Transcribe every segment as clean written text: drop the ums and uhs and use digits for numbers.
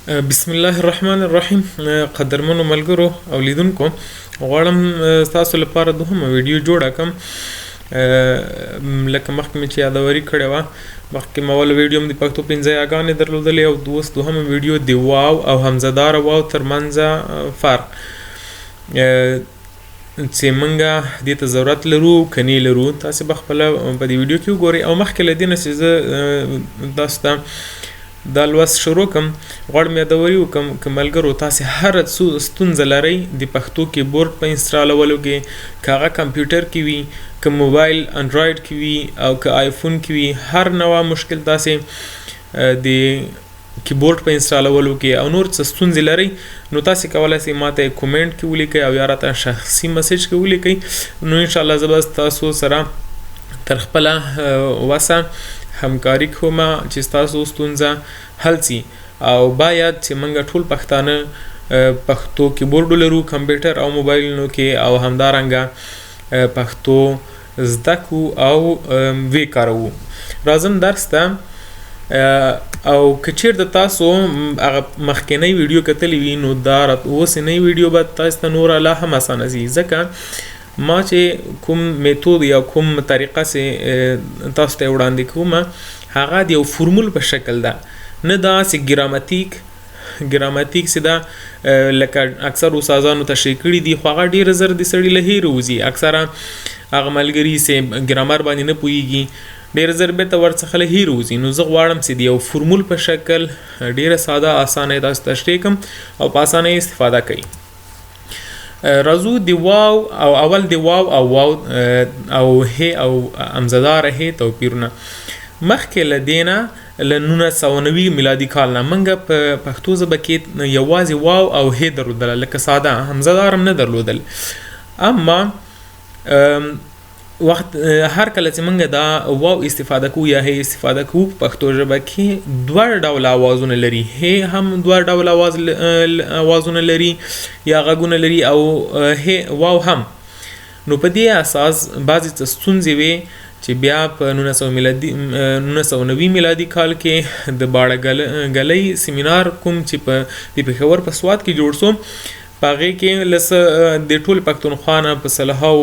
بسم الله الرحمن الرحیم. قدرمنو ملګرو او لیدونکو، غواړم تاسو لپاره دوهمه ویډیو جوړه کړم. لکه مخکې مې چې یادوري کړې وه، مخکې مې اوله ویډیو هم د پښتو 5 یاګانې درلودلې او اوس دوهمه ویډیو د واو او همزداره واو ترمنځ فرق چې موږ دې ته ضرورت لرو که نه لرو، تاسې به خپله په دې ویډیو کې وګورئ. او مخکې له دې نه چې زه تاسو ته دا لوست شروع کم، غواړم یادوري وکم که ملګرو تاسې هره ستونزه لرئ د پښتو کیبورډ په انسټالولو کې، که هغه کمپیوټر کې وي، که موبایل انډرایډ کې وي او که آیفون کې وي، هر نوع مشکل تاسې د کیبورډ په انسټالولو کې او نور څه ستونزې لرئ، نو تاسې کولی شئ ماته کومنټ کې ولیکئ او یا راته شخصي مسیج کې ولیکئ. نو انشاءالله زه به تاسو سره تر خپله وسه همکاري کوم چې ستاسو ستونزه حل شي. او باید چې موږ ټول پښتانه پښتو کیبورډ لرو کمپیوټر او موبایلونو کې، او همدارنګه پښتو زده کو او وی کاروو. راځم درس ته. او که چیرته تاسو هغه مخکینی ویډیو کتلی وي، نو دا اوسنی ویډیو به تاسو ته نور لا هم اسانه شي، ځکه ما چې کوم میتود یا کوم طریقه سه تاسو ته وړاندې کوم هغه د یو فرمول په شکل ده، نه دا چې ګراماتیک سه ده لکه اکثر استادانو تشریح کړي دي، خو هغه ډیر زر د سړي له هیر وځي. اکثره هغه ملګري سه ګرامر باندې نه پوهیږي، ډیر زر به ته ورڅخه له هیر وځي. نو زه غواړم چې د یو فرمول په شکل ډیره ساده اسانه تاسو تشریح کوم او په اسانه استفاده کوي. راځو د واو او اول د واو او واو او هي او همزداره هي توپیرونه. مخکې له دینه له 1990 میلادي کال نه موږ په پښتو ژبه کې یوازې واو او هي درلودل، لکه ساده همزدار هم نه درلودل. اما وخت هر کله چې موږ دا واو استفاده کوو یا هي استفاده کوو په پښتو ژبه کې دوه ډول اوازونه لري. هي هم دوه ډول اوازونه لري یا غږونه لري، او هي واو هم. نو په دې اساس بعضې ستونزې وي چې بیا په 1990 میلادي کال کې د باړه ګلۍ سیمینار کوم چې په پېښور په سوات کې جوړ شو، په هغې کې د ټول پښتونخوا نه په سلهاو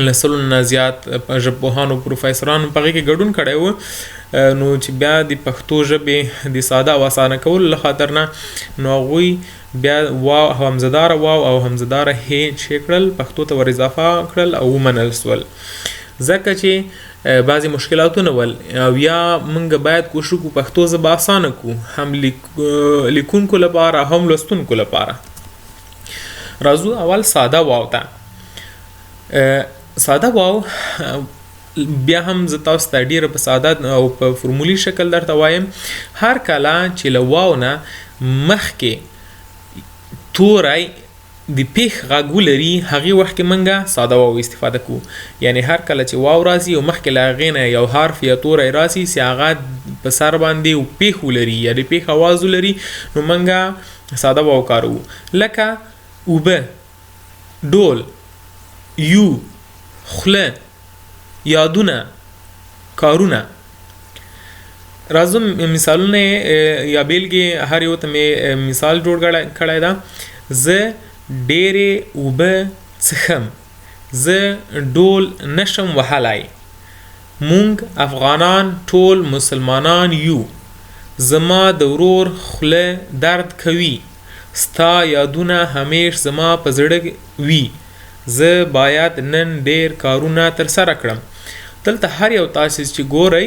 لسلو نه زیات ژبپوهانو پروفیسرانو په هغې کې ګډون کړی و. نو چې بیا د پښتو ژبې د ساده او اسانه کولو له خاطر نه نو هغوی بیا واو همزداره واو او همزداره هي چې کړل پښتو ته ور اضافه کړل او ومنل سول، ځکه چې بعضې مشکلاتونه ول. او یا موږ باید کوشش وکړو پښتو ژبه اسانه کړو، هم لیکونکو لپاره هم لوستونکو لپاره. راځو اول ساده واو ته. ساده واو بیا هم زه تاسو ته ډېره په ساده او په فرمولي شکل درته وایم. هر کله چې له واو نه مخکې توری د پیښ غږ ولري، هغې وخت کې موږ ساده واو استفاده کوو. یعنی هر کله چې واو راځي او مخکې له هغې نه یو حرف یا توری راسي چې هغه په سر باندې پیښ ولري یا د پیښ اواز ولري، نو موږ ساده واو کاروو. لکه اوبه، ډول، یو، خوله، یادونه، کارونه. راځم مثالونه یا بیلګې هر یو ته مې مثال جوړ کړی ده. زه ډېرې اوبه څښم، زه ډول نشم وهلی، مونږ افغانان ټول مسلمانان یو، زما د ورور خوله درد کوي، ستا یادونه همیش زما په زړه وي، زه باید نن ډیر کارونه تر سره کړم. دلته هر یو تاسې چې ګورئ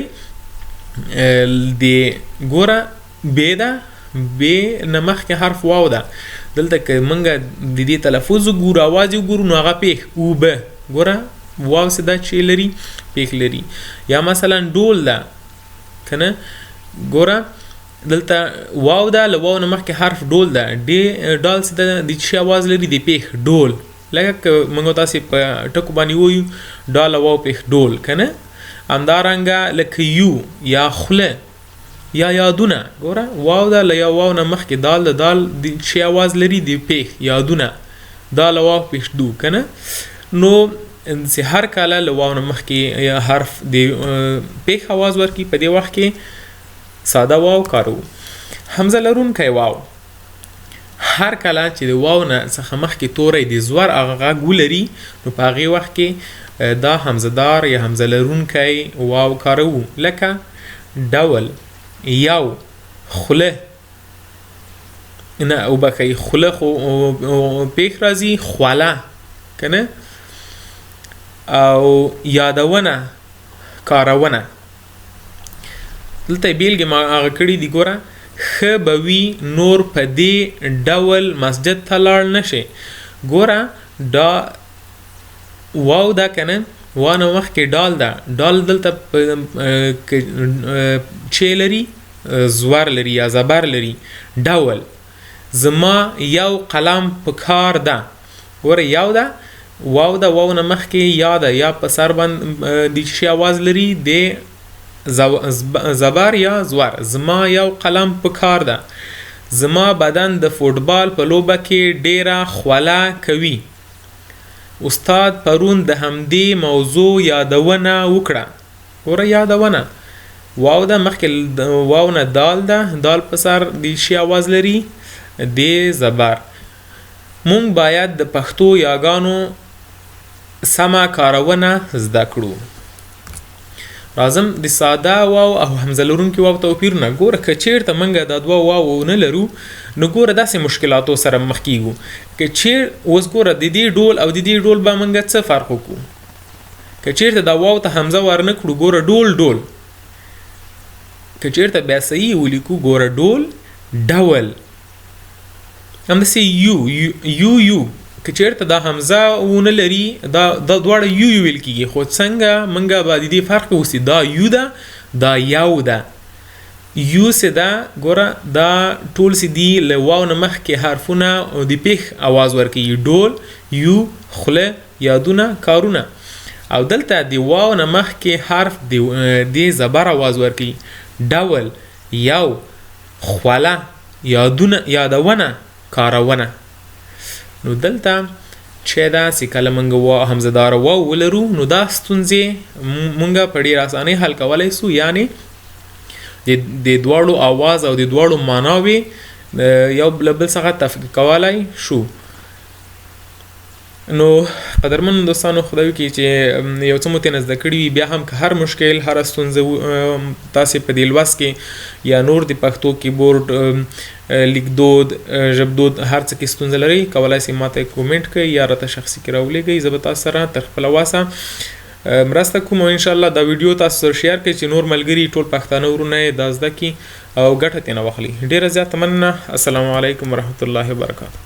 د ګوره بې ده، بې نه مخکې حرف واو ده. دلته که موږ د دې تلفظ وګورو، اواز یې وګورو، نو هغه پیښ اوبه، ګوره واو څه ده چې لري، پیښ لري. یا مثلا ډول ده که نه، ګوره دلته واو ده، له واو نه مخکې حرف ډول ده، ډال څه ده د چې اواز لري د پیښ ډول. لکه که موږ تاسې په ټکو باندې ووایو ډال واو پیښ ډول که نه. همدارنګه لکه یو یا خوله یا یادونه، ګوره واو ده، له یا واو نه مخکې دال د دال چې اواز لري د پیښ یادونه، دال واو پیښ دو که نه. نو چې هر کله له واو نه مخکې یا حرف د پیښ اواز ورکړي، په دې وخت کې ساده واو کارو. حمزه لرونکی واو هر کله چې د واو نه څخه مخکې توری د زور هغه غږ ولري نو په هغې وخت کې دا حمزه دار یا حمزه لرونکی واو کاروو لکه ډول یو خوله نه وبخئ خوله خو پیښ راځي خوله که نه او یادونه کارونه دلته بیلګې ما هغه کړي دي ګوره ښه به وي نور په دې ډول مسجد ته لاړ نه شي ګوره دا واو ده که نه وا نه مخکې ډال ده ډال دلته چې لري زور لري یا زبر لري ډول زما یو قلم په کار ده ګوره یو ده واو ده واو نه مخکې یا ده یا په سر باندې د شي آواز لري د زبر یا زور زما یو قلم په کار ده زما بدن د فوټبال په لوبه کې ډیره خوله کوي استاد پرون د همدې موضوع یادونه وکړه ګوره یادونه واو ده مخکې واو نه دال ده دال په سر د شي آواز لري د زبر مونږ باید د پښتو یاګانو سمه کارونه زده کړو راځم د ساده واو او حمزه لرونکي واو توپیرونه ګوره که چیرته موږ دا دوه واو نه لرو نو ګوره داسې مشکلاتو سره مخ کیږو که چیر اوس ګوره د دې ډول او د دې ډول به موږ څه فرق وکړو که چیرته دا واو ته حمزه ورنه کړو ګوره ډول که چیرته بیا صحیح ولیکو ګوره ډول همداسې یو که چیرته دا حمزه ونه لري دا دواړه یو ویل کېږي خو څنګه موږ به د دې فرق وسي دا یو ده دا یو ده یو سه ده ګوره دا ټول سې دي له واو نه مخکې حرفونه د پیښ آواز ورکوي ډول یو خوله یادونه کارونه او دلته د واو نه مخکې حرف د زبر آواز ورکوي ډول یو خوله یادونه کارونه نو دلته چې دا چې کله موږ حمزه دار واو ولرو نو دا ستونزې موږ په ډېرې اسانۍ حل کولی سو یعنې د دواړو آواز او د دواړو معناوې یو له بل څخه تفکیک کولی شو نو قدرمن دوستانو خدای وکړي چې یو څه مو ترې نه زده کړي وي بیا هم که هر مشکل هره ستونزه تاسې په دې لوست کې یا نور د پښتو کیبورډ لیکدود ژبدود هر څه کې ستونزه لرئ کولی سئ ما ته کومنټ کړئ یا راته شخصي کې راولېږئ زه به تاسو سره تر خپله واسه مرسته کوم او انشاءالله دا ویډیو تاسو سره شیر کړئ چې نور ملګري ټول پښتانه ورونه یې دا زده کړي او ګټه ترېنه واخلي ډېره زیاته مننه السلام علیکم ورحمت الله وبرکاته